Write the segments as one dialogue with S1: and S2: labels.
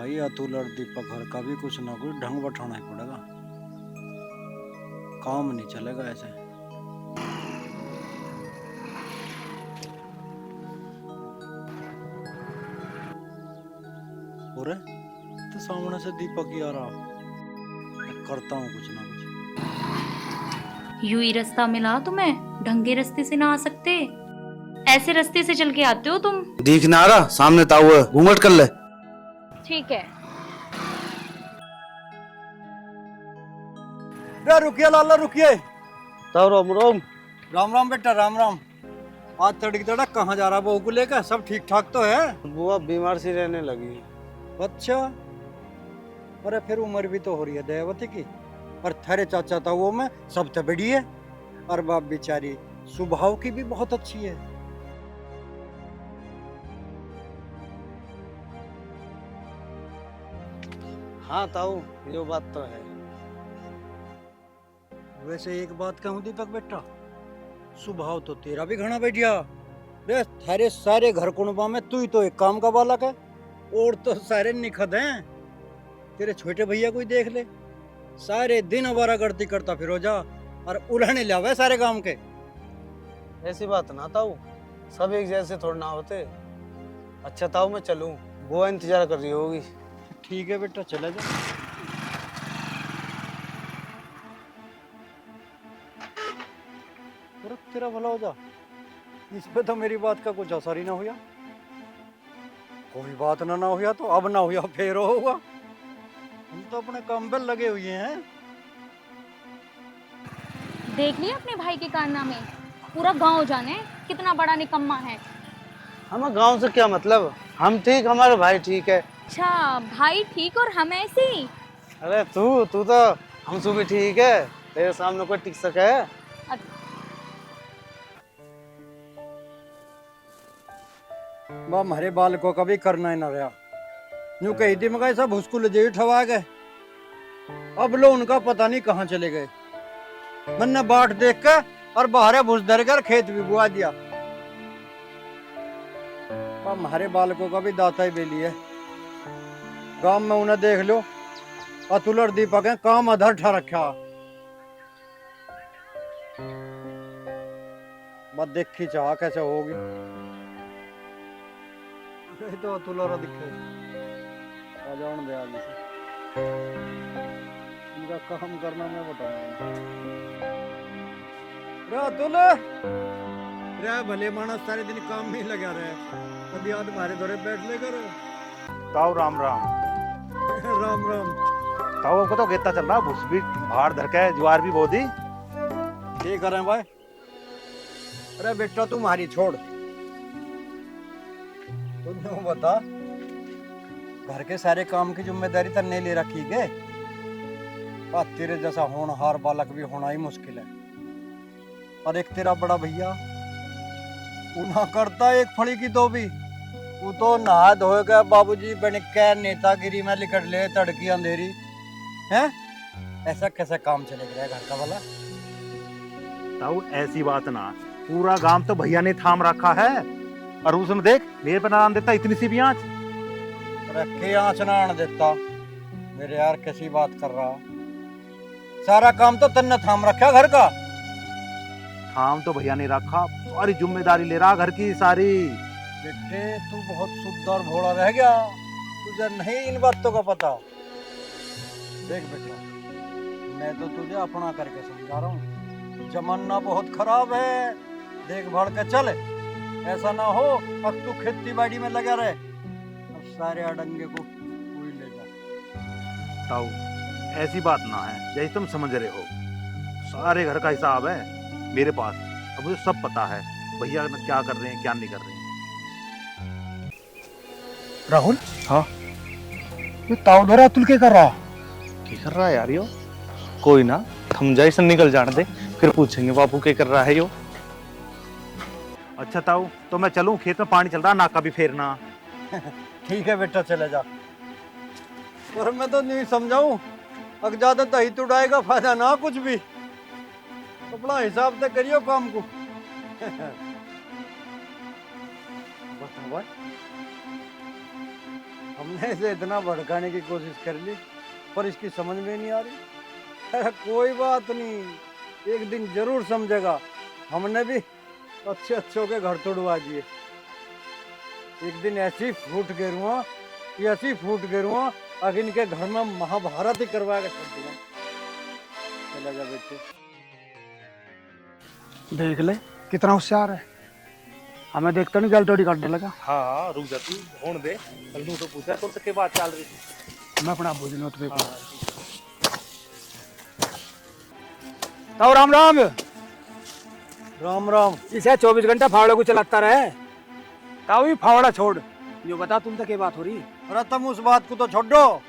S1: भाई अतुल और दीपक घर का भी कुछ ना कुछ ढंग बैठाना ही पड़ेगा। काम नहीं चलेगा ऐसे। और तो सामने से दीपक ही आ रहा। मैं करता हूँ कुछ ना कुछ।
S2: यूं ही रास्ता मिला तुम्हें? ढंगे रास्ते से ना आ सकते? ऐसे रास्ते से चल के आते हो तुम?
S3: दिख ना रहा सामने ताऊ है, घूंघट कर ले।
S2: ठीक है।
S1: रे रुकिए लाला रुकिए।
S3: ताऊ रोम रोम।
S1: राम राम बेटा राम राम। आज तड़क तड़क कहाँ जा रहा बहू को लेकर? सब ठीक ठाक तो है?
S3: बुआ बीमार सी रहने लगी।
S1: अच्छा। अरे फिर उम्र भी तो हो रही है दयावती की। और थारे चाचा ताऊ में सब तो बड़ी है। और बाप बेचारी स्वभाव की भी बहुत अच्छी है।
S3: हाँ ताऊ, ये बात तो है।
S1: वैसे एक बात कहूँ दीपक बेटा, स्वभाव तो तेरा भी घना बढ़िया। रे थारे सारे घर कुणबा में तू ही तो एक काम का बालक है। और तो सारे निखत हैं। तेरे छोटे भैया को ही देख ले, सारे दिन अवारा गर्दी करता फिरो जा और उल्हाने लावे सारे काम के।
S3: ऐसी बात ना ताऊ, सब एक जैसे थोड़ा ना होते। अच्छा ताऊ मैं चलूं, बुआ इंतजार कर रही होगी।
S1: ठीक है बेटा चले जा। अरे तेरा भला हो जा। इसमें तो मेरी बात का कुछ असर ही ना हुआ। कोई बात ना हुआ तो अब ना हुआ फिर होगा। हम तो अपने काम पे लगे हुए हैं।
S4: देख लिया अपने भाई के कारनामे? पूरा गांव जाने कितना बड़ा निकम्मा है।
S3: हमें गांव से क्या मतलब, हम ठीक, हमारे भाई ठीक है।
S4: अच्छा, भाई ठीक और हम ऐसे ही?
S3: अरे तू तू तो हमसे भी ठीक है, तेरे सामने कोई टिक सके?
S1: बा हमारे बालकों का भी करना ही ना रहा। यूं कही थी मगर सब हुस्कुल जे ठवा गए। अब लो उनका पता नहीं कहाँ चले गए। मैंने बाट देख के और बाहर भूस धर कर खेत भी बुआ दिया। हमारे बालकों का भी दाता ही बेली है। गांव में उन्हें देख लो, अतुल और दीपक है काम अधर ठा रखा। बस देखी चाह कैसे होगी। ये तो अतुल और दिखे आ जान दे आगे से। इनका काम करना मैं बताऊंगा। रे अतुल, रे भले मानस सारे दिन काम में ही लगा रहे। कभी आज हमारे दौरे बैठ ले करो।
S5: ताऊ राम राम।
S1: राम राम।
S5: ताऊ को तो गेता चल रहा, भूस भी भाड़ धर के ज्वार भी बो दी।
S1: ठीक करें भाई। अरे बेटा तुम्हारी छोड़, तुम यूं बता, घर के सारे काम की जिम्मेदारी तन्ने ले रखी है। तेरे जैसा होनहार बालक भी होना ही मुश्किल है। और एक तेरा बड़ा भैया उन्हा करता एक फड़ी की दो भी। वो तो नहा धोए गए बाबूजी बन के नेतागिरी में लिखट ले तड़की अंधेरी है। ऐसा कैसा काम चलेगा घर का वाला?
S5: ताऊ ऐसी बात ना, पूरा गांव तो भैया ने थाम रखा है। और उसमें देख मेरे पे नाम देता इतनी सी भी आंच।
S1: रखे आंच ना आने देता। मेरे यार कैसी बात कर रहा। सारा काम तो तन्ने थाम रखा घर का।
S5: थाम तो भैया ने रखा, सारी जिम्मेदारी ले रहा घर की सारी।
S1: बेटे तू बहुत शुद्ध और भोला रह गया। तुझे नहीं इन बातों का पता। देख बेटा, मैं तो तुझे अपना करके समझा रहा हूँ। जमाना बहुत खराब है, देख भाड़ के चल। ऐसा ना हो अब तू खेती बाड़ी में लगा रहे और सारे अडंगे को कोई ले जा।
S5: ताऊ ऐसी बात ना है, जैसे तुम समझ रहे हो। सारे घर का हिसाब है मेरे पास। अब मुझे सब पता है भैया क्या कर रहे हैं क्या नहीं कर रहे हैं।
S1: राहुल,
S5: हाँ
S1: ये ताऊ धरा अतुल के कर रहा?
S3: क्या कर रहा है यार यो? कोई ना, हम जैसे निकल जाने दे, फिर पूछेंगे बापू क्या कर रहा है यो।
S5: अच्छा ताऊ तो मैं चलूं, खेत में पानी चल रहा, नाका भी फेरना।
S1: ठीक है बेटा चले जा। और मैं तो नहीं समझाऊं, अगर ज्यादा दही तुड़ाएगा फायदा ना कुछ भी। अपना हिसाब से करियो काम को। बता भाई। हमने इसे इतना भड़काने की कोशिश कर ली पर इसकी समझ में नहीं आ रही। अरे कोई बात नहीं, एक दिन जरूर समझेगा। हमने भी अच्छे अच्छों के घर तोड़वा दिए। एक दिन ऐसी फूट गिरूंगा, ऐसी फूट गिरूंगा, अगर इनके घर में महाभारत ही करवा के छोड़ दूंगा। चला जा बेटे।
S6: देख ले कितना होशियार है, हमें देखते नहीं गल तोड़ी काटने लगा।
S5: हाँ रुक जा तू, होने दे। कल तो पूछा कौन से बात चल रही थी।
S6: मैं अपना बुझ लो तुम्हें। तो राम राम।
S1: राम राम।
S6: इसे 24 घंटा फावड़े को चलाता रहे। ताऊ ही फावड़ा छोड़, यो बता तुम तक क्या बात हो रही है।
S1: अरे तुम उस बात को तो छोड़ो,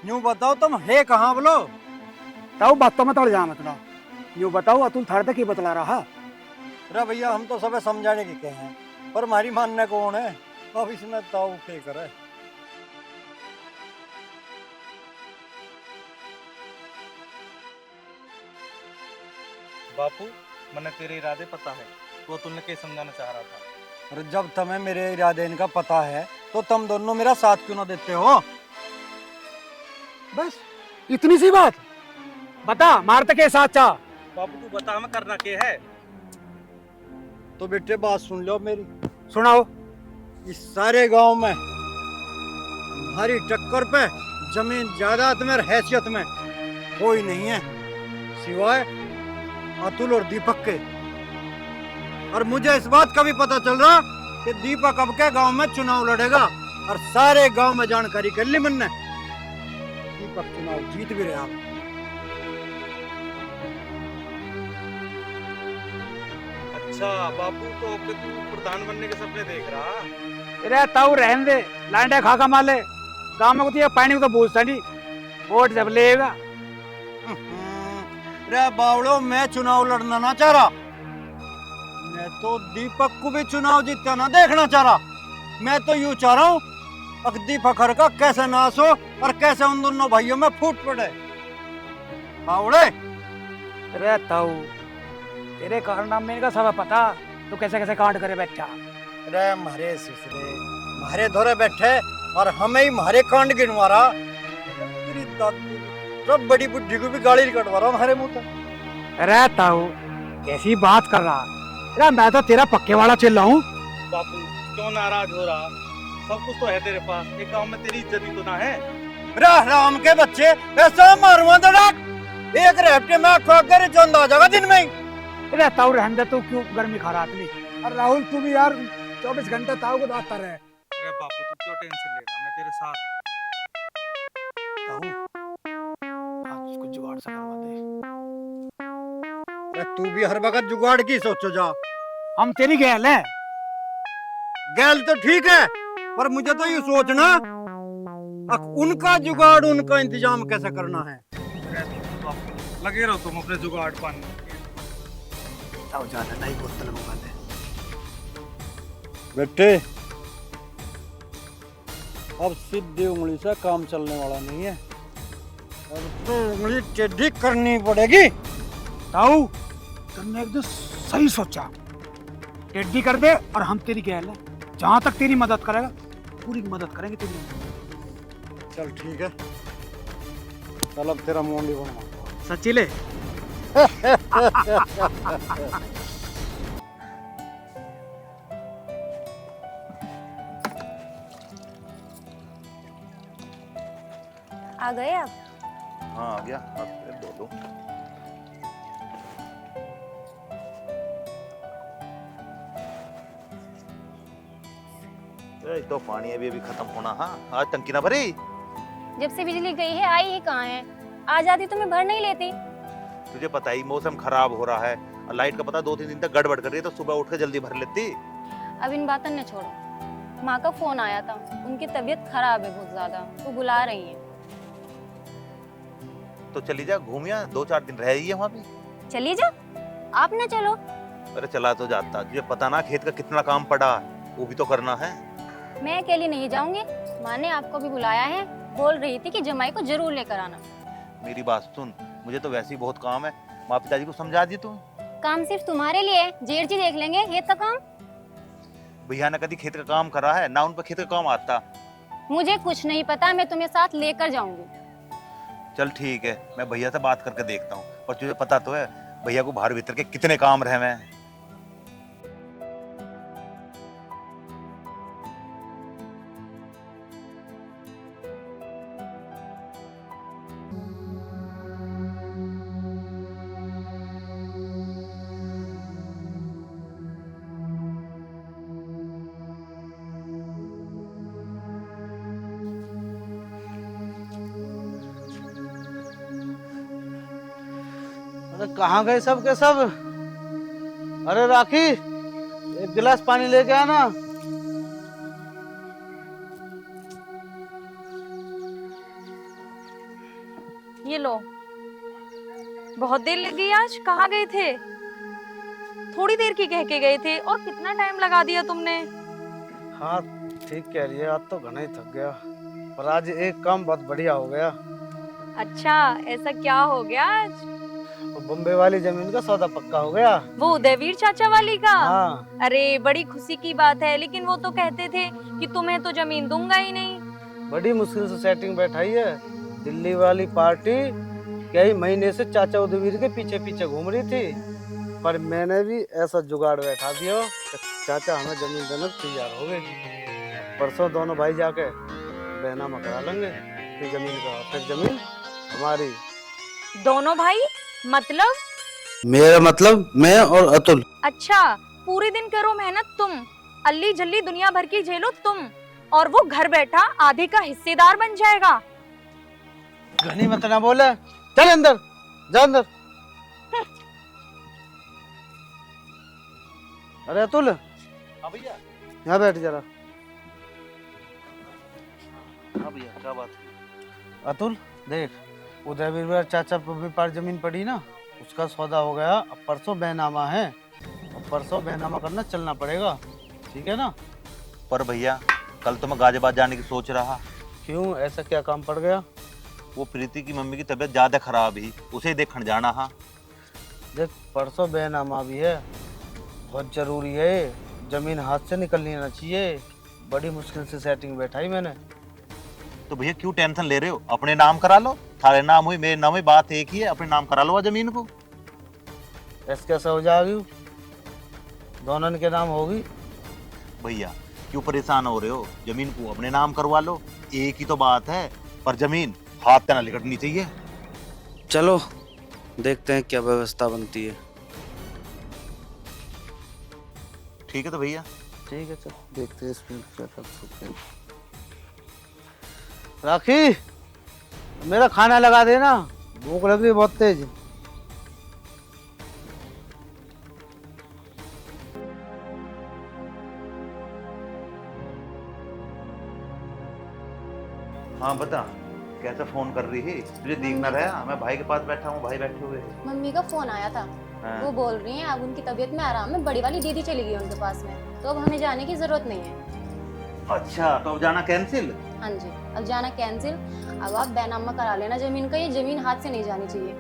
S1: यूं बताओ तुम है कहाँ बोलो।
S6: ताऊ बात तो मत अड़ जा मतलब, यो बताओ अतुल थारे तक ही बतला रहा।
S1: अरे भैया हम तो सब समझाने के कहे हैं पर हमारी मानने कौन है। अब इसमें ताऊ क्या करे।
S7: बापू मैंने तेरे इरादे पता है, तो तुमने क्या समझाना चाह रहा था।
S1: अरे जब तुम्हें मेरे इरादे इनका पता है तो तुम दोनों मेरा साथ क्यों ना देते हो।
S6: बस इतनी सी बात, बता मार तक के साथ चाह।
S7: बापू तू बता हमें करना क्या है।
S1: तो बेटे बात सुन लो मेरी।
S6: सुनाओ।
S1: इस सारे गांव में हमारी टक्कर पे जमीन जायदाद में और हैसियत में कोई नहीं है सिवाय अतुल और दीपक के। और मुझे इस बात का भी पता चल रहा कि दीपक अब के गांव में चुनाव लड़ेगा और सारे गांव में जानकारी कर ली मैंने। दीपक चुनाव जीत भी रहा।
S7: अच्छा बापू, तो कि तू प्रधान बनने के सपने देख रहा।
S6: अरे ताऊ रहने दे, लांडे खा खा माले गाँव में कुछ पानी को तो पूछता नहीं, वोट जब लेगा।
S1: रे बावड़ो, मैं चुनाव लड़ना ना चाह रहा, मैं तो दीपक को भी चुनाव जीतता ना देखना चाह रहा। मैं तो यूं चाह रहा हूँ दीपक हर का कैसे नाश हो और कैसे उन दोनों भाइयों में फूट पड़े। बावड़े
S6: अरे ताऊ तेरे कारनामे में का सब पता, तू कैसे कैसे कांड करे बैठा।
S1: रे मारे सिसरे मारे धोरे बैठे और हमें ही मारे कांड गिनवा रहा। तेरी दादी सब बड़ी बुद्धि को भी गाली कटवा रहा हमारे मुंह तक।
S6: अरे ताऊ कैसी बात कर रहा। अरे मैं तो तेरा पक्के वाला चिल्ला हूँ।
S7: बापू क्यों नाराज हो रहा, सब कुछ तो है तेरे पास, एक गांव में तेरी इज्जत ही तो ना है।
S1: राम के बच्चे ऐसा मारूंगा धड़ाक, एक रेपटे में आंखों कर चंद आ जाएगा दिन में ही।
S6: अरे ताऊ रहने दे, तू क्यों गर्मी खा रहा नहीं। अरे राहुल तू भी यार 24 घंटे ताऊ को दाता रहे।
S7: अरे बापू तू क्यों टेंशन ले रहा, मैं तेरे साथ हूं।
S6: ताऊ आज उसको जुगाड़ से करवा दे।
S1: तू भी हर वक्त जुगाड़ की सोचो जा।
S6: हम तेरी गैल है।
S1: गैल तो ठीक है पर मुझे तो ये सोचना उनका जुगाड़ उनका इंतजाम कैसे करना है।
S7: लगे रहो तुम अपने जुगाड़ पाने।
S6: ताऊ ज्यादा नहीं बोतल मंगा ले।
S1: बेटे अब सीधी उंगली से काम चलने वाला नहीं है, अब तो उंगली टेढ़ी करनी पड़ेगी।
S6: ताऊ तुमने एकदम सही सोचा, टेढ़ी कर दे और हम तेरी गैल है। जहां तक तेरी मदद करेगा पूरी मदद करेंगे तेरी।
S1: चल ठीक है, चल अब तेरा मुंडी बनवा।
S6: सच्ची ले।
S8: आ गए आप?
S5: हाँ आ गया, अब दो दो। तो पानी अभी खत्म होना। हाँ आज टंकी ना भरी।
S8: जब से बिजली गई है आई ही कहाँ है, आ जाती तो मैं भर नहीं लेती।
S5: तुझे पता ही मौसम खराब हो रहा है और लाइट का पता 2-3 दिन तक गड़बड़ कर रही है, तो सुबह उठ कर जल्दी भर लेती।
S8: अब इन बातों ने छोड़ो, माँ का फोन आया था, उनकी तबीयत खराब है बहुत ज्यादा, वो बुला रही है।
S5: तो चली जा, घूमिया 2-4 दिन रह ही है वहाँ भी।
S8: चली जा, आप न चलो।
S5: अरे चला तो जाता, तुझे पता ना खेत का कितना काम पड़ा, वो भी तो करना है।
S8: मैं अकेली नहीं जाऊंगी, माँ ने आपको भी बुलाया है, बोल रही थी कि जमाई को जरूर लेकर आना।
S5: मेरी बात सुन, मुझे तो वैसे ही बहुत काम है, माँ पिताजी को समझा दी तू।
S8: काम सिर्फ तुम्हारे लिए है, जेठ जी देख लेंगे खेत का काम।
S5: भैया ने कभी खेत का काम करा है ना, उन पर खेत का काम आता।
S8: मुझे कुछ नहीं पता, मैं तुम्हें साथ लेकर जाऊंगी।
S5: चल ठीक है, मैं भैया से बात करके देखता हूँ। पर तुझे पता तो है भैया को बाहर भीतर के कितने काम रहे हैं।
S3: अरे कहाँ गए सब के सब? अरे राखी, एक गिलास पानी लेके आना।
S4: ये लो। बहुत देर लग गई आज, कहाँ गए थे? थोड़ी देर की कह के गए थे और कितना टाइम लगा दिया तुमने।
S3: हाँ ठीक कह रही है, आज तो घना ही थक गया, पर आज एक काम बहुत बढ़िया हो गया।
S4: अच्छा, ऐसा क्या हो गया आज?
S3: वो बम्बे वाली जमीन का सौदा पक्का हो गया।
S4: वो उदयवीर चाचा वाली का?
S3: हाँ।
S4: अरे बड़ी खुशी की बात है, लेकिन वो तो कहते थे कि तुम्हें तो जमीन दूंगा ही नहीं।
S3: बड़ी मुश्किल से सेटिंग बैठाई है। दिल्ली वाली पार्टी कई महीने से चाचा उदयवीर के पीछे पीछे घूम रही थी, पर मैंने भी ऐसा जुगाड़ बैठा दिया कि चाचा हमें जमीन देने को तैयार हो गए। परसों दोनों भाई जाके बैनामा करा लेंगे फिर जमीन का, फिर जमीन हमारी।
S4: दोनों भाई मतलब?
S3: मेरा मतलब मैं और अतुल।
S4: अच्छा, पूरे दिन करो मेहनत तुम, अल्ली जल्ली दुनिया भर की झेलो तुम, और वो घर बैठा आधे का हिस्सेदार बन जाएगा।
S3: घनी मत ना बोले, चल अंदर, जा अंदर। अरे अतुल,
S5: हाँ भैया।
S3: यहाँ बैठ जरा।
S5: हाँ भैया, क्या बात?
S3: अतुल देख, उदयवीर चाचा पर भी पार जमीन पड़ी ना, उसका सौदा हो गया। अब परसों बैनामा है, अब परसों बैनामा करना चलना पड़ेगा, ठीक है ना?
S5: पर भैया कल तो मैं गाजियाबाद जाने की सोच रहा।
S3: क्यों, ऐसा क्या काम पड़ गया?
S5: वो प्रीति की मम्मी की तबीयत ज्यादा खराब ही, उसे ही देखने जाना। हाँ
S3: देख, परसों बैनामा भी है, बहुत जरूरी है, जमीन हाथ से निकलनी ना चाहिए। बड़ी मुश्किल से सेटिंग बैठाई मैंने।
S5: तो भैया क्यों टेंशन ले रहे हो? अपने नाम करा लो, थारे नाम हुई मेरे नाम हुई, बात एक ही है, अपने नाम करा लो जमीन को।
S3: ऐसे कैसे हो जाएगी? दोनों के नाम होगी।
S5: भैया क्यों परेशान हो रहे हो? जमीन को अपने नाम करवा लो, एक ही तो बात है, पर जमीन हाथ से ना लिकटनी चाहिए।
S3: चलो देखते हैं क्या व्यवस्था बनती है।
S5: ठीक है तो भैया।
S3: ठीक है, चल देखते हैं इसमें क्या कर सकते हैं। राखी, मेरा खाना लगा देना, भूख लग रही है बहुत तेज।
S5: हाँ बता, कैसा फोन कर रही है? तुझे दिख ना रहा? मैं भाई के पास बैठा हूँ, भाई बैठे हुए हैं।
S8: मम्मी का फोन आया था।
S5: हाँ।
S8: वो बोल रही हैं अब उनकी तबीयत में आराम है, बड़ी वाली दीदी चली गई उनके पास में, तो अब हमें जाने की जरूरत नहीं है।
S5: अच्छा, तो अब जाना कैंसिल?
S8: हाँ जी, अब जाना कैंसिल। अब आप बैनामा करा लेना जमीन का, ये जमीन हाथ से नहीं जानी चाहिए।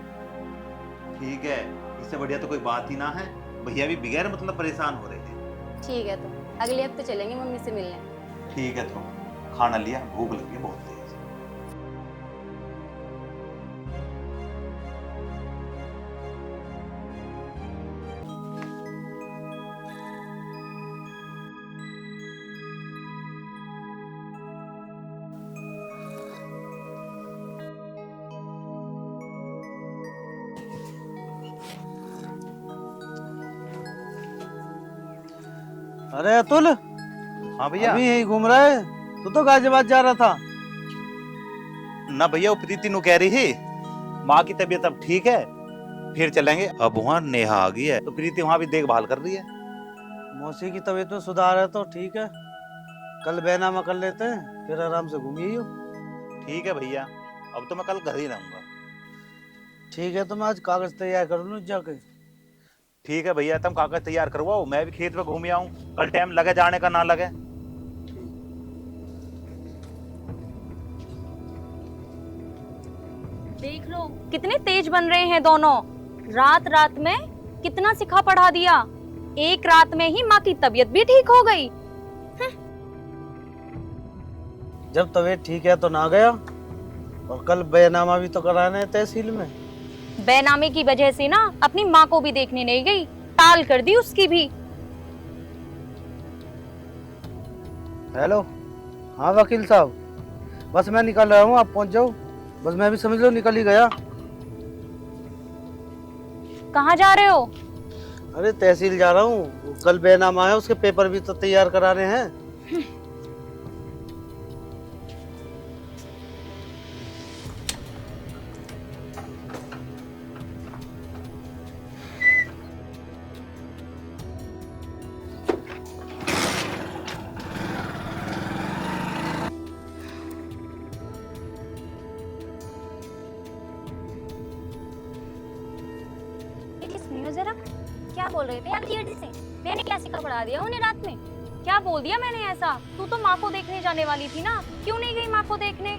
S5: ठीक है, इससे बढ़िया तो कोई बात ही ना है। भैया भी बगैर मतलब परेशान हो रहे हैं।
S8: ठीक है, तो अगले हफ्ते चलेंगे मम्मी से मिलने।
S5: ठीक है, तो खाना लिया, भूख लगी है बहुत तेज।
S3: अरे अतुल,
S5: हाँ भैया।
S3: अभी यही घूम रहा है, तू तो गाजियाबाद जा रहा था।
S5: ना भैया, वो प्रीति नु कह रही है माँ की तबीयत अब ठीक है, फिर चलेंगे। अब वहाँ नेहा आ गई है, तो प्रीति वहाँ भी देखभाल कर रही है।
S3: मौसी की तबीयत में सुधार है तो ठीक है, कल बैनामा कर लेते हैं, फिर आराम से घूमिए।
S5: ठीक है भैया, अब तो मैं कल घर ही रहूंगा।
S3: ठीक है, तो मैं आज कागज तैयार कर लूँ जाके।
S5: ठीक है भैया, तुम कागज तैयार करवाओ, मैं भी खेत में घूम आऊं, कल टाइम लगे जाने का ना लगे।
S4: देख लो कितने तेज बन रहे हैं दोनों, रात रात में कितना सिखा पढ़ा दिया, एक रात में ही माँ की तबीयत भी ठीक हो गई।
S3: जब तबीयत ठीक है तो ना गया, और कल बेनामा भी तो कराना है तहसील में।
S4: बेनामी की वजह से ना अपनी माँ को भी देखने नहीं गई, टाल कर दी उसकी भी।
S3: हेलो, हाँ वकील साहब, बस मैं निकल रहा हूँ, आप पहुंच जाओ। बस मैं भी समझ लो निकल ही गया।
S4: कहाँ जा रहे हो?
S3: अरे तहसील जा रहा हूँ, कल बेनामा है, उसके पेपर भी तो तैयार कराने हैं।
S8: सुनियो जरा, क्या बोल रहे थे आप जी से? मैंने क्या सिखा पढ़ा दिया उन्हें रात में?
S4: क्या बोल दिया मैंने ऐसा? तू तो माँ को देखने जाने वाली थी ना, क्यों नहीं गई माँ को देखने?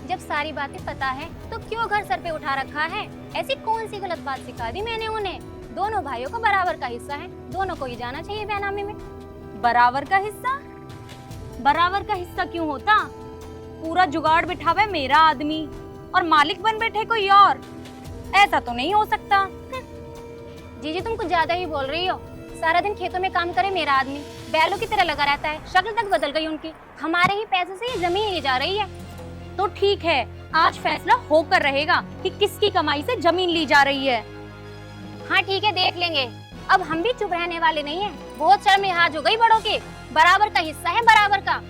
S8: जब सारी बातें पता है तो क्यों घर सर पे उठा रखा है? ऐसी कौन सी गलत बात सिखा दी मैंने उन्हें? दोनों भाइयों को बराबर का हिस्सा है, दोनों को ही जाना चाहिए बेनामी में।
S4: बराबर का हिस्सा? बराबर का हिस्सा क्यों होता? पूरा जुगाड़ बिठावे मेरा आदमी और मालिक बन बैठे कोई और, ऐसा तो नहीं हो सकता।
S8: जीजी तुम कुछ ज्यादा ही बोल रही हो। सारा दिन खेतों में काम करे मेरा आदमी, बैलों की तरह लगा रहता है, शक्ल तक बदल गई उनकी। हमारे ही पैसे से ये जमीन ली जा रही है।
S4: तो ठीक है, आज फैसला होकर रहेगा कि किसकी कमाई से जमीन ली जा रही है।
S8: हाँ ठीक है, देख लेंगे। अब हम भी चुप रहने वाले नहीं है। बहुत शर्मिहाज हो गई बड़ों के। बराबर का हिस्सा है, बराबर का।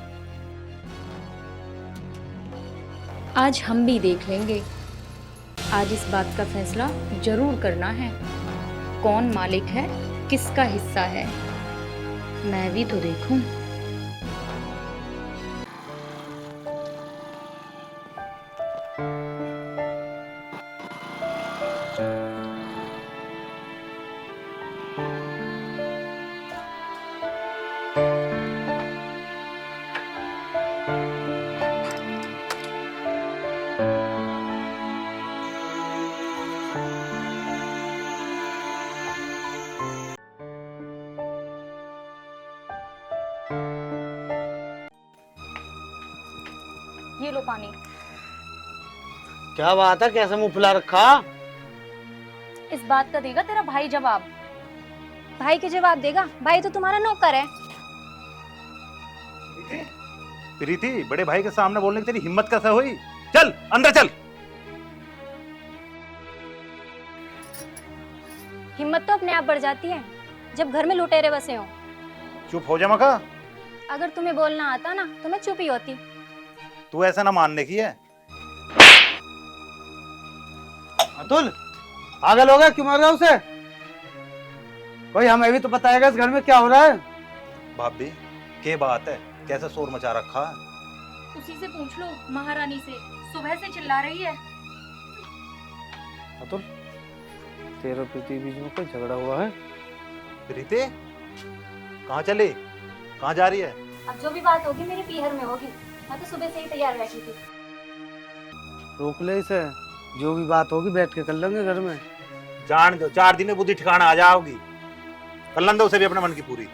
S2: आज हम भी देख लेंगे। आज इस बात का फैसला जरूर करना है, कौन मालिक है, किसका हिस्सा है। मैं भी तो देखूं।
S4: ये लो पानी।
S3: क्या बात है, कैसे मुंह फुला रखा?
S4: इस बात का देगा तेरा भाई जवाब।
S8: भाई के जवाब देगा? भाई तो तुम्हारा नौकर है।
S5: प्रीति, बड़े भाई के सामने बोलने की तेरी हिम्मत कैसे हुई? चल अंदर चल।
S8: हिम्मत तो अपने आप बढ़ जाती है जब घर में लुटेरे बसे हो।
S5: चुप हो जा मका।
S8: अगर तुम्हें बोलना आता ना तो मैं चुप ही होती।
S5: तू ऐसा ना मानने की है।
S3: अतुल, पागल हो गया? क्यों मार रहा है उसे? कोई हमें भी तो बताएगा इस घर में क्या हो रहा है।
S5: भाभी, क्या बात है? कैसा शोर मचा रखा है?
S2: उसी से पूछ लो, महारानी से। सुबह से चिल्ला रही है।
S3: अतुल, तेरे प्रीति बीच में कोई झगड़ा हुआ है?
S5: प्रीति, कहाँ चली? कहाँ जा रही है?
S8: अब जो भी बात होगी मेरे पीहर में होगी। मैं तो सुबह से ही तैयार बैठी थी।
S3: रोक ले इसे, जो भी बात होगी बैठ के कर लेंगे घर में।
S5: जान दो, 4 दिन में बुद्धि ठिकाना आ जाओगी। कर दो उसे भी अपने मन की पूरी।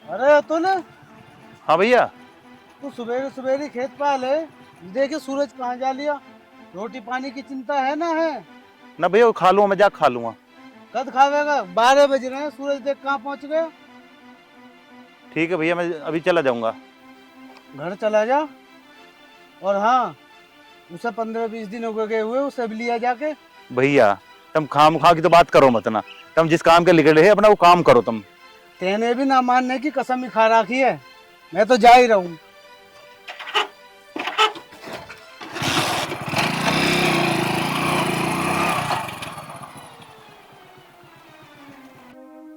S3: अरे अतुल,
S5: हाँ भैया।
S3: तू सुबह सुबह खेत पे आ ले। देखिए सूरज कहाँ जा लिया। रोटी पानी की चिंता है ना? है
S5: ना भैया, खा लूंगा, मैं जा खा लूंगा।
S3: कद खावेगा? 12 बज रहे हैं, सूरज देख कहाँ पहुँच गया।
S5: ठीक है भैया, मैं अभी चला जाऊंगा।
S3: घर चला जा। और हाँ, उसे 15-20 दिन हो गए हुए, उसे भी लिया जाके।
S5: भैया, तुम खाम खा की तो बात करो मत ना। तुम जिस काम के निकले है अपना वो काम करो तुम।
S3: तेने भी ना मानने की कसम ही खा रखी है। मैं तो जा ही रहूं।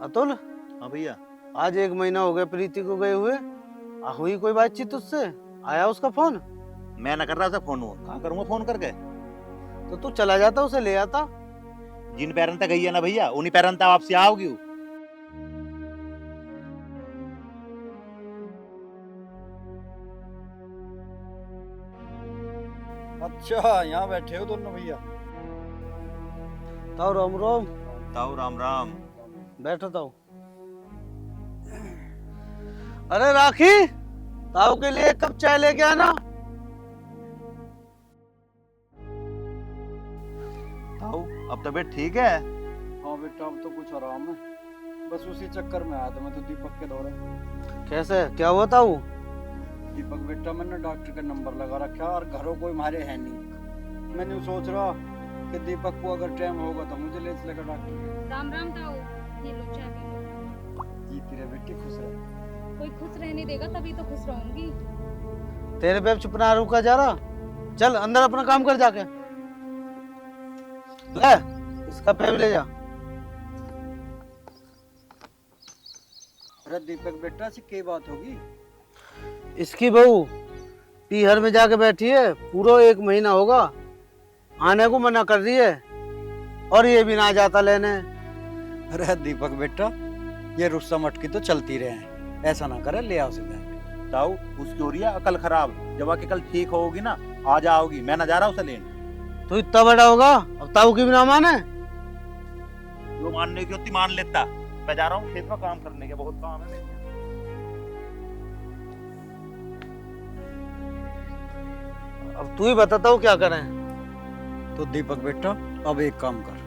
S3: अतुल,
S5: हाँ भैया।
S3: आज 1 महीना हो गया प्रीति को गए हुए। हुई कोई बातचीत उससे? आया उसका फोन?
S5: मैं ना कर रहा था फोन, कहाँ करूंगा फोन करके।
S3: तो तू चला जाता, उसे ले आता।
S5: जिन पैरन तक गई है ना भैया, उन्हीं पैरन तक वापसी आओगी।
S1: अच्छा, यहाँ बैठे हो दोनों भैया?
S3: ताऊ राम राम।
S5: ताऊ राम राम।
S3: बैठो ताऊ। अरे राखी, ताऊ के लिए एक कप चाय लेके आना।
S5: ताऊ अब तबीयत ठीक है?
S1: हाँ बेटा अब तो कुछ आराम है, बस उसी चक्कर में आया था मैं तो दीपक के दौरे।
S3: कैसे, क्या हुआ ताऊ?
S1: दीपक बेटा मैंने डॉक्टर का नंबर लगा रखा और घरों कोई हमारे है नहीं। मैंने सोच रहा कि दीपक को अगर टाइम होगा तो मुझे ले चलेगा डॉक्टर।
S4: राम राम ताऊ, ये लो चाय पी लो।
S1: जीती रहे बेटी, खुश रहे।
S4: कोई खुश रहने देगा तभी तो खुश रहूंगी।
S3: तेरे पे अब चुप ना रुका जा रहा, चल अंदर अपना काम कर जाके। ले इसका पे भी ले जा।
S1: अरे दीपक बेटा से क्या बात होगी?
S3: इसकी बहू पीहर में जाके बैठी है, पूरा 1 महीना होगा, आने को मना कर रही है और ये भी ना जाता लेने।
S1: अरे दीपक बेटा ये रुस्सा मटकी तो चलती रहे हैं, ऐसा ना करे, ले आओ सीधा।
S5: ताऊ उसकी हो रही है अकल खराब, जब आके कल ठीक होगी ना आ जाओगी, मैं ना जा रहा उसे लेने।
S3: तो इतना बड़ा होगा अब ताऊ की भी ना माने?
S5: जो मानने की होती मान लेता। मैं जा रहा हूँ खेत में काम करने के, बहुत काम है मेरे।
S3: अब तू ही बताता हूँ क्या करें।
S1: तो दीपक बेटा अब एक काम कर,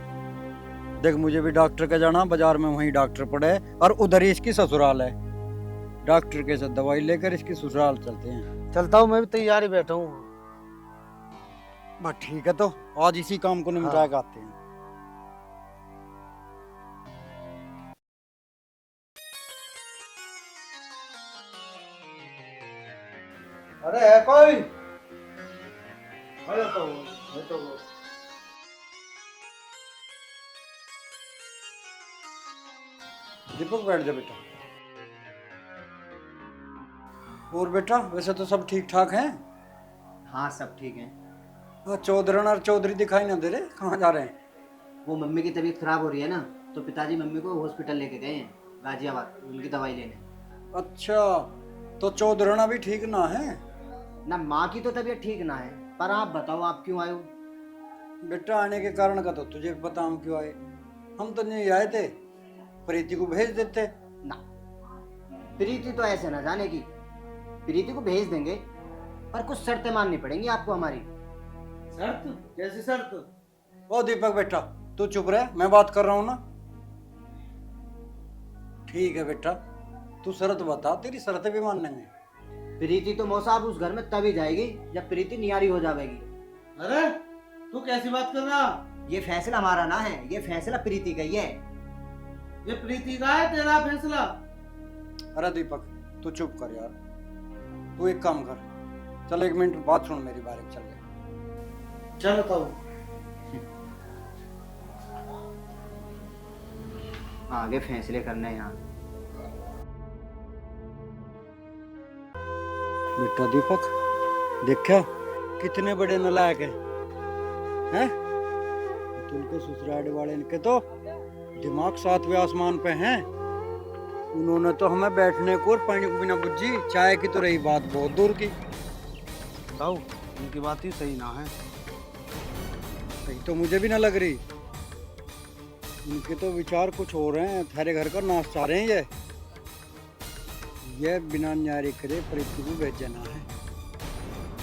S1: देख मुझे भी डॉक्टर का जाना, बाजार में वहीं डॉक्टर पड़े है और उधर ही इसकी ससुराल है। डॉक्टर के साथ दवाई लेकर इसकी ससुराल चलते हैं।
S3: चलता हूँ, मैं भी तैयारी बैठा हूँ।
S1: बस ठीक है, तो आज इसी काम को निपटा के आते हैं।
S3: अरे है कोई? आ जाता हूँ, बैठो।
S1: दीपक बैठ जा बेटा। और बेटा वैसे तो सब ठीक ठाक हैं?
S9: हाँ सब ठीक है।
S1: चौधरन और चौधरी दिखाई ना दे रहे, कहाँ जा रहे हैं?
S9: वो मम्मी की तबीयत खराब हो रही है ना, तो पिताजी मम्मी को हॉस्पिटल लेके गए हैं गाजियाबाद, उनकी दवाई लेने।
S1: अच्छा, तो चौधरना भी ठीक ना है?
S9: ना माँ की तो तबीयत ठीक ना है, पर आप बताओ आप क्यों आए हो?
S1: बेटा आने के कारण का तो तुझे पता, हम क्यों आए। हम तो नहीं आए थे, प्रीति को भेज देते
S9: ना, प्रीति तो ऐसे ना जाने की, प्रीति को भेज देंगे पर कुछ शर्तें माननी पड़ेंगी आपको हमारी।
S3: शर्त? कैसी शर्त?
S1: ओ दीपक बेटा तू चुप रहे, मैं बात कर रहा हूँ ना। ठीक है बेटा, तू शर्त बता, तेरी शर्तें भी मान लेंगे।
S9: प्रीति तो मौसा उस घर में तभी जाएगी जब प्रीति नियारी हो जाएगी।
S3: अरे तू कैसी बात कर रहा?
S9: ये फैसला हमारा ना है, ये फैसला प्रीति का ही है।
S3: ये प्रीति का है तेरा फैसला?
S1: अरे दीपक तू चुप कर यार, तू एक काम कर, चल 1 मिनट बात सुन मेरी, बारे में चल गए।
S3: चलो ताऊ।
S9: आगे फैसले करने हैं यहाँ।
S1: बेटा दीपक देखा कितने बड़े नालायक हैं? तुमके ससुराल वाले इनके तो दिमाग 7वें आसमान पे हैं। उन्होंने तो हमें बैठने को और पानी को बिना बुझी, चाय की तो रही बात बहुत दूर की।
S3: ताऊ उनकी बात ही सही ना है।
S1: सही तो मुझे भी ना लग रही, उनके तो विचार कुछ हो रहे हैं, थारे घर का नाश चाह रहे हैं। ये बिना न्यारी करे प्रीति को भेज जाना है।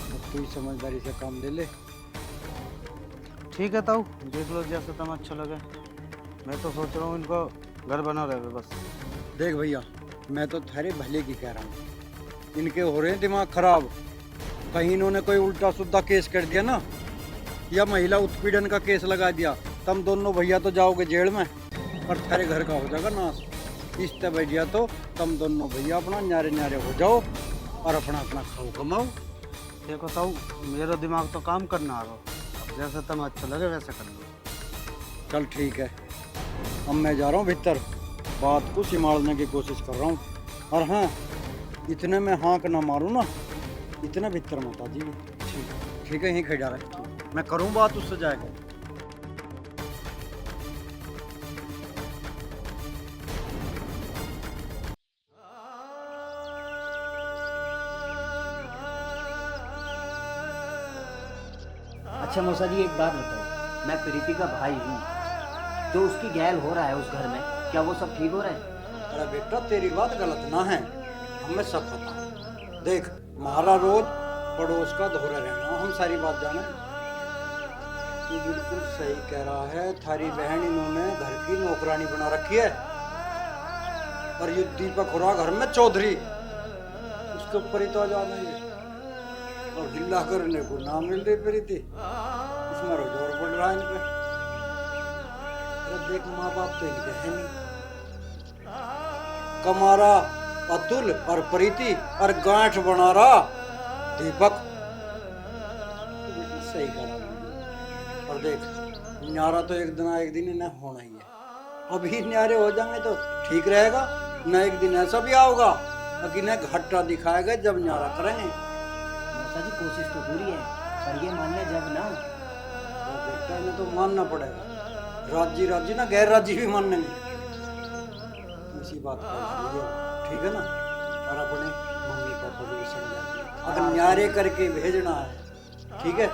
S1: अब तू ही समझदारी से काम ले ले।
S3: ठीक है ताऊ, देख लो जैसे तुम अच्छा लगे। मैं तो सोच रहा हूँ इनको घर बना रहे बस।
S1: देख भैया मैं तो थारे भले की कह रहा हूँ, इनके हो रहे हैं दिमाग खराब। कहीं इन्होंने कोई उल्टा सुद्धा केस कर दिया ना, या महिला उत्पीड़न का केस लगा दिया, तुम दोनों भैया तो जाओगे जेल में और थारे घर का हो जाएगा नाश। इस तरह भैया तो तुम दोनों भैया अपना न्यारे न्यारे हो जाओ और अपना अपना खाओ कमाओ।
S3: देखो ताऊ मेरा दिमाग तो काम करना आ रहा, जैसे तुम अच्छा लगे वैसे कर लो।
S1: चल ठीक है, अब मैं जा रहा हूँ भीतर, बात को संभालने की कोशिश कर रहा हूँ। और हाँ, इतने में हाँक ना मारूँ ना, इतना भीतर मत आ जी। ठीक है, यहीं खड़ा रहे, मैं करूँ बात उससे जाएगा।
S9: अच्छा मौसा जी एक बात बताओ, मैं प्रीति का भाई हूँ, जो उसकी गैल हो रहा है उस घर में, क्या वो सब ठीक हो रहा है?
S1: अरे बेटा तेरी बात गलत ना है, हमें सब पता है। देख हमारा रोज पड़ोस का धोरा रहना, हम सारी बात जाने। तू बिल्कुल सही कह रहा है, थारी बहन इन्होंने घर की नौकरानी बना रखी है। और ये दीपक हो रहा घर में चौधरी, उसके ऊपर ही तो आ जाना है। और हिला करने को ना मिल रही प्रीति, इसमें रोज और पड़ रहा है इन पे। अरे देख माँ बाप तो इनके है नहीं, कमारा अतुल और प्रीति और गांठ बना रहा दीपक। तो बिल्कुल सही करा। और देख न्यारा तो एक दिन इन्हें होना ही है। अभी न्यारे हो जाएंगे तो ठीक रहेगा, न एक दिन ऐसा भी आओगा कि इन्हें घाटा दिखाएगा जब न्यारा करेंगे।
S9: मौसा जी कोशिश तो पूरी है, पर ये मानने जब ना।
S1: तो बेटा इन्हें तो मानना पड़ेगा, राजी राजी ना गैर राजी भी मानने में। इसी बात पर ठीक है ना। और अपने मम्मी पापा को भी समझा दिया, अगर न्यारे करके भेजना है ठीक है।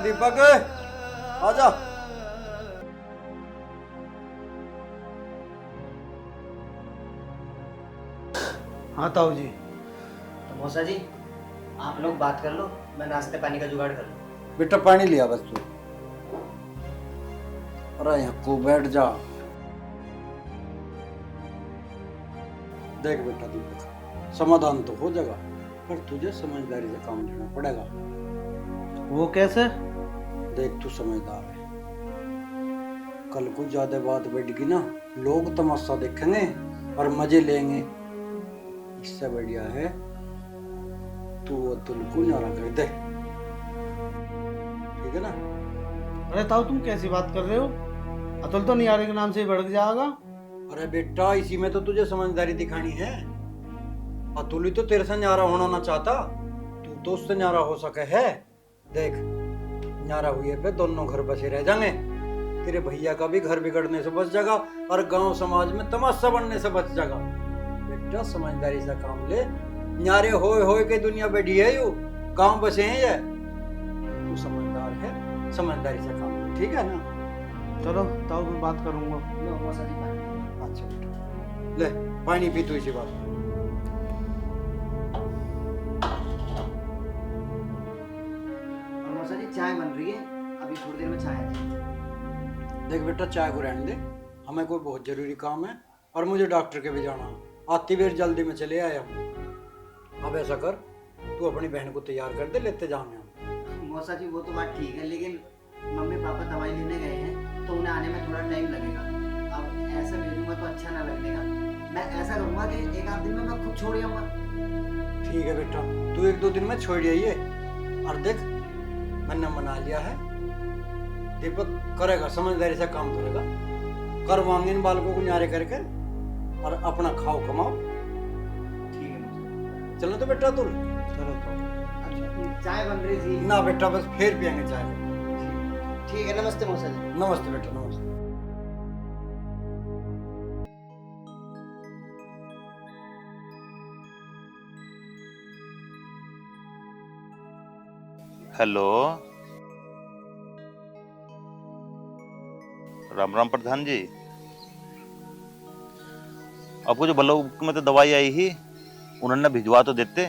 S1: दीपक आजा।
S3: हाँ ताऊ जी।
S9: तो मौसा जी आप लोग बात कर लो, मैं नाश्ते पानी का जुगाड़ कर लूँ।
S1: बेटा पानी लिया बस तू। अरे यहाँ को बैठ जा। देख बेटा दीपक, समाधान तो हो जाएगा, पर तुझे समझदारी से काम लेना पड़ेगा।
S3: वो कैसे?
S1: देख तू समझदार है, कल को ज्यादा बात बढ़ेगी ना, लोग तमाशा देखेंगे और मजे लेंगे। इससे बढ़िया है तू अतुल को न्यारा कर दे, ठीक है ना।
S3: अरे ताऊ तुम कैसी बात कर रहे हो? अतुल तो नियारे के नाम से ही भड़क जाएगा।
S1: अरे बेटा इसी में तो तुझे समझदारी दिखानी है। अतुल ही तो तेरे से न्यारा होना ना चाहता, तू तो उससे न्यारा हो सके है। देख न्यारा हुए पे दोनों घर बसे रह जाएंगे, तेरे भैया का भी घर बिगड़ने से बच जाएगा और गांव समाज में तमाशा बनने से बच जाएगा। बेटा समझदारी से काम ले, न्यारे होए के दुनिया बैठी है, यू गांव बसे हैं ये। तू समझदार है, समझदारी से काम ले, ठीक है ना।
S3: चलो ताऊ मैं बात करूंगा।
S9: लो मौसा जी पानी।
S1: अच्छा बेटा ले पानी पी तू इसी बात।
S9: और मौसा जी चाय बन रही है, अभी थोड़ी देर में चाय आ जाएगी।
S1: देख बेटा चाय को रहने दे, हमें कोई बहुत जरूरी काम है और मुझे डॉक्टर के भी जाना है। आती देर जल्दी में चले आया हूँ। अब ऐसा कर तू अपनी बहन को तैयार कर दे, लेते जाने हम।
S9: मौसा जी वो तो बात ठीक है, लेकिन मम्मी पापा दवाई लेने गए हैं तो उन्हें आने में थोड़ा टाइम लगेगा। अब ऐसा भेजूंगा तो अच्छा ना लगेगा। मैं ऐसा करूंगा कि एक आध दिन में मैं खुद छोड़ आऊंगा।
S1: ठीक है बेटा, तू एक दो दिन में छोड़ जाइए। और देख मैंने मना लिया है, दीपक करेगा, समझदारी से काम करेगा, करवाएंगे इन बालकों को न्यारे करके और अपना खाओ कमाओ।
S9: ठीक है मौसा।
S1: चलो तो बेटा तुल।
S3: चलो तो
S9: अच्छा चाय बन रही थी
S1: ना बेटा बस फिर पियेंगे चाय।
S9: ठीक है, नमस्ते मौसा जी।
S1: नमस्ते बेटा नमस्ते।
S5: हेलो राम राम प्रधान जी। आपको जो ब्लॉक में तो दवाई आई ही, उन्होंने भिजवा तो देते।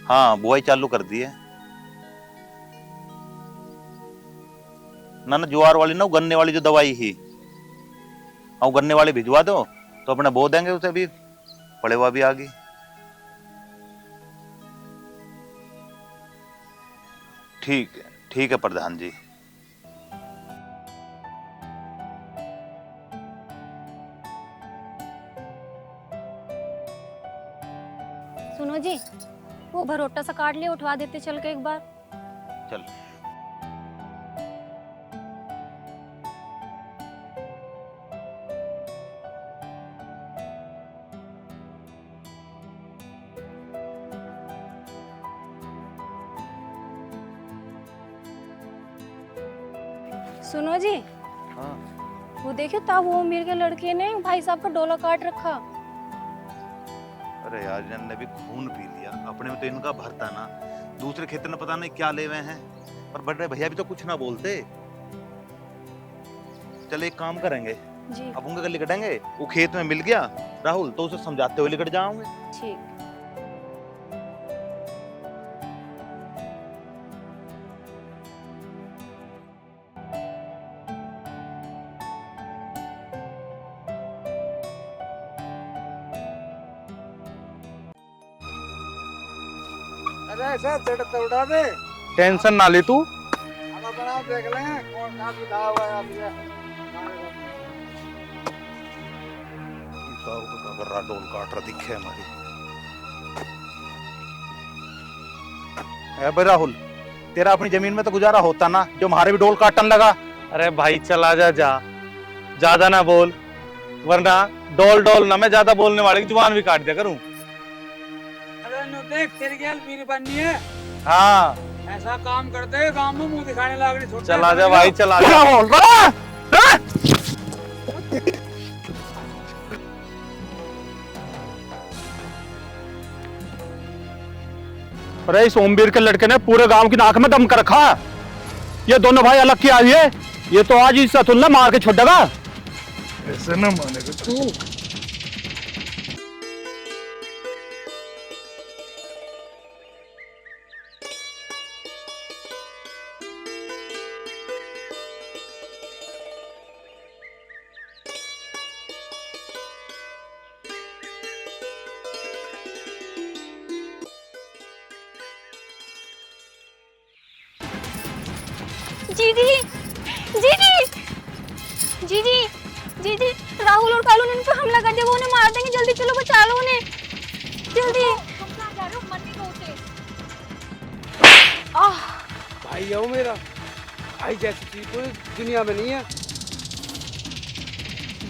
S5: हाँ बुआई चालू कर दी है ना। ना ज्वार वाली ना, गन्ने वाली जो दवाई ही, हाँ गन्ने वाली भिजवा दो तो अपने बो देंगे उसे, भी पड़े हुआ भी आ गई। ठीक है प्रधान जी।
S8: सुनो जी, वो भरोटा सा काट लिया, उठवा देते चल के एक बार।
S5: चल
S8: सुनो जी,
S5: हाँ
S8: वो देखियो ता वो अमीर के लड़के ने भाई साहब का डोला काट रखा।
S5: अरे यार इन्होंने भी खून पी लिया, अपने में तो इनका भरता ना, दूसरे खेत में पता नहीं क्या ले हुए हैं। पर बड़े भैया भी तो कुछ ना बोलते। चल एक काम करेंगे,
S2: जी
S5: अब उनके गली कटेंगे, वो खेत में मिल गया राहुल तो उसे समझाते हुए निकट जाओगे।
S2: ठीक।
S3: अरे सर चढ़ उड़ा दे,
S7: टेंशन ना ले तू।
S3: हम अपना देख लेंगे कौन कहाँ सुधा हुआ है अभी है।
S5: गर्रा डोल काट रहा दिखे हमारी। ए भाई राहुल, तेरा अपनी जमीन में तो गुजारा होता ना, जो हमारे भी डोल काटन लगा।
S7: अरे भाई चला जा, ज्यादा ना बोल, वरना डोल डोल ना मैं ज्यादा बोलने वाले की जुबान भी काट दिया करूं।
S6: अरे नो देख तेरी गैल मेरी बननी है।
S7: हाँ
S6: ऐसा काम करते गांव में मुंह दिखाने लग रही।
S7: चला जा भाई, चला जा।
S5: बोल रहा
S6: अरे इस ओमवीर के लड़के ने पूरे गांव की नाक में दम कर रखा। ये दोनों भाई अलग की आई है, ये तो आज इस अतुल ने मार के छोड़ देगा।
S7: ऐसे ना मानेगा तू।
S8: जीजी जीजी जीजी जीजी राहुल और कालू ने उन पे हमला कर दिया, वो उन्हें मार देंगे। जल्दी चलो, बचा लो उन्हें जल्दी। तुम कहां जा रहे हो? मरने को उसे।
S3: भाई है वो मेरा, भाई जैसी चीज पूरी दुनिया में नहीं है।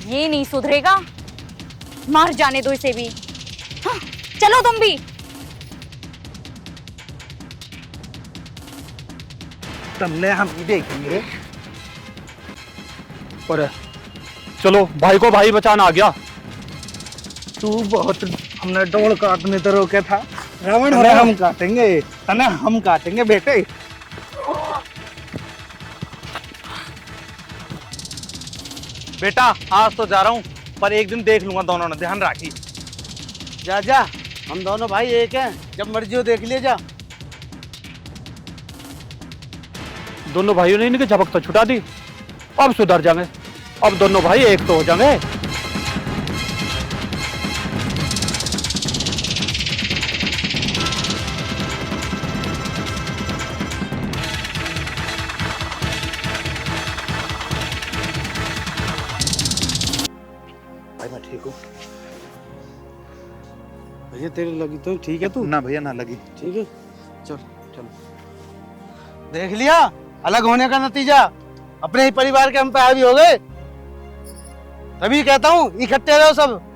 S4: ये नहीं सुधरेगा, मार जाने दो इसे भी। हाँ, चलो तुम भी।
S3: तुमने हम ही देखेंगे।
S6: पर चलो, भाई को भाई बचाना आ गया।
S3: तू बहुत, हमने डोल काटने तो रोके था रावण, हम काटेंगे तने, हम काटेंगे बेटे।
S7: बेटा आज तो जा रहा हूँ, पर एक दिन देख लूंगा दोनों ने, ध्यान राखी।
S3: जा जा, हम दोनों भाई एक हैं, जब मर्जी हो देख ले जा।
S6: दोनों भाइयों ने इनकी झपक तो छुटा दी, अब सुधर जाएंगे। अब दोनों भाई एक तो हो जाएंगे।
S5: भाई मैं ठीक हूँ।
S3: भैया तेरे लगी तो ठीक है तू?
S5: ना भैया ना लगी।
S3: ठीक है, चल चलो। देख लिया अलग होने का नतीजा, अपने ही परिवार के हम पे हावी हो गए। तभी कहता हूँ इकट्ठे रहो सब।